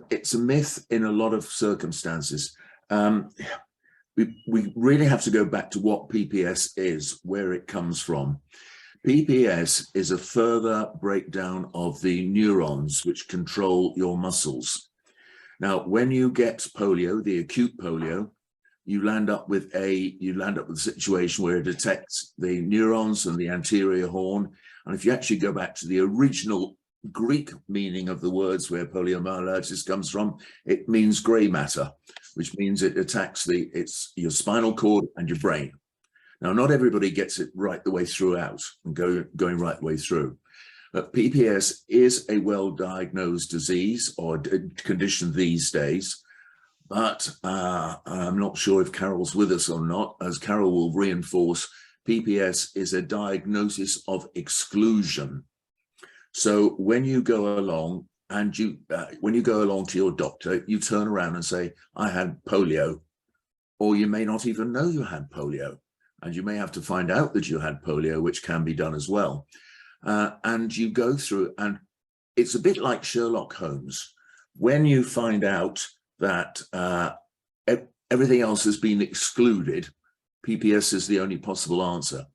it's a myth in a lot of circumstances. We really have to go back to what PPS is, where it comes from. PPS is a further breakdown of the neurons which control your muscles. Now, when you get polio, the acute polio, you land up with a situation where it detects the neurons and the anterior horn. And if you actually go back to the original Greek meaning of the words where poliomyelitis comes from, it means gray matter, which means it attacks your spinal cord and your brain. Now, not everybody gets it right the way throughout and going right the way through. But PPS is a well-diagnosed disease or condition these days. But I'm not sure if Carol's with us or not, as Carol will reinforce, PPS is a diagnosis of exclusion. So when you go along and when you go along to your doctor, you turn around and say, I had polio, or you may not even know you had polio. And you may have to find out that you had polio, which can be done as well. And you go through, and it's a bit like Sherlock Holmes. When you find out that everything else has been excluded, PPS is the only possible answer.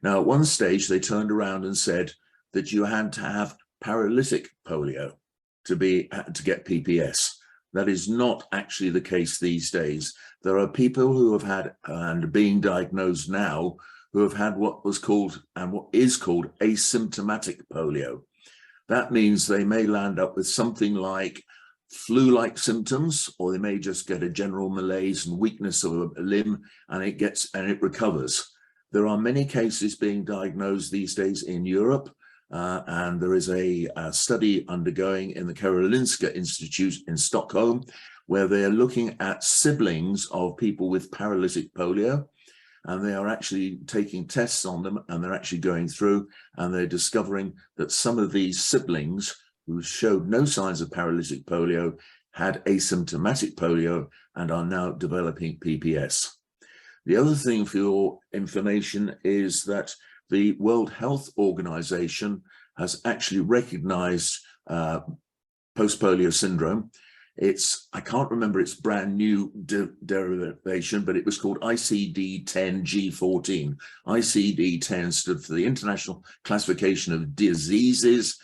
Now, at one stage, they turned around and said that you had to have paralytic polio to get PPS. That is not actually the case these days. There are people who have had, and are being diagnosed now, who have had what was called, and what is called, asymptomatic polio. That means they may land up with something like flu-like symptoms, or they may just get a general malaise and weakness of a limb, and it recovers. There are many cases being diagnosed these days in Europe, and there is a study undergoing in the Karolinska Institute in Stockholm, where they are looking at siblings of people with paralytic polio, and they are actually taking tests on them, and they're actually going through, and they're discovering that some of these siblings who showed no signs of paralytic polio had asymptomatic polio and are now developing PPS. The other thing for your information is that the World Health Organization has actually recognized post-polio syndrome. I can't remember its brand new derivation, but it was called ICD-10-G14. ICD-10 stood for the International Classification of Diseases,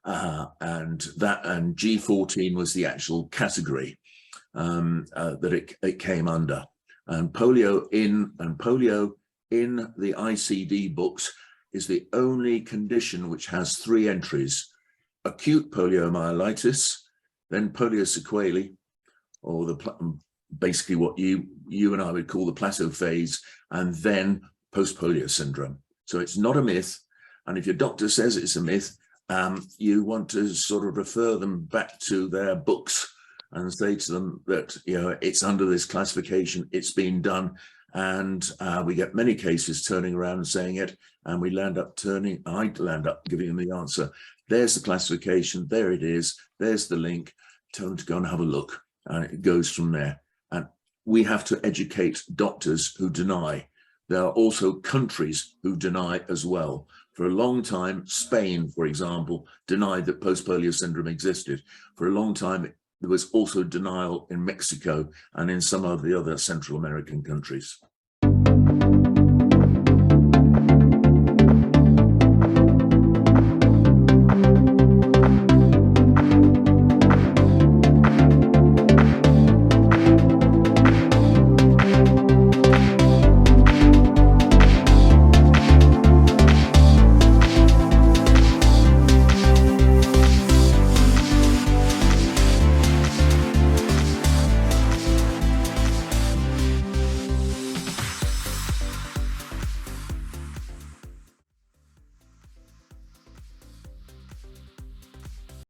and G14 was the actual category that it came under. And polio in the ICD books is the only condition which has 3 entries: acute poliomyelitis, then polio sequelae, or basically what you and I would call the plateau phase, and then post-polio syndrome. So it's not a myth. And if your doctor says it's a myth, you want to sort of refer them back to their books and say to them that, it's under this classification, it's been done. And we get many cases turning around and saying it, and I land up giving them the answer. There's the classification, there it is, there's the link, tell them to go and have a look. And it goes from there. And we have to educate doctors who deny. There are also countries who deny as well. For a long time, Spain, for example, denied that post-polio syndrome existed. For a long time, there was also denial in Mexico and in some of the other Central American countries.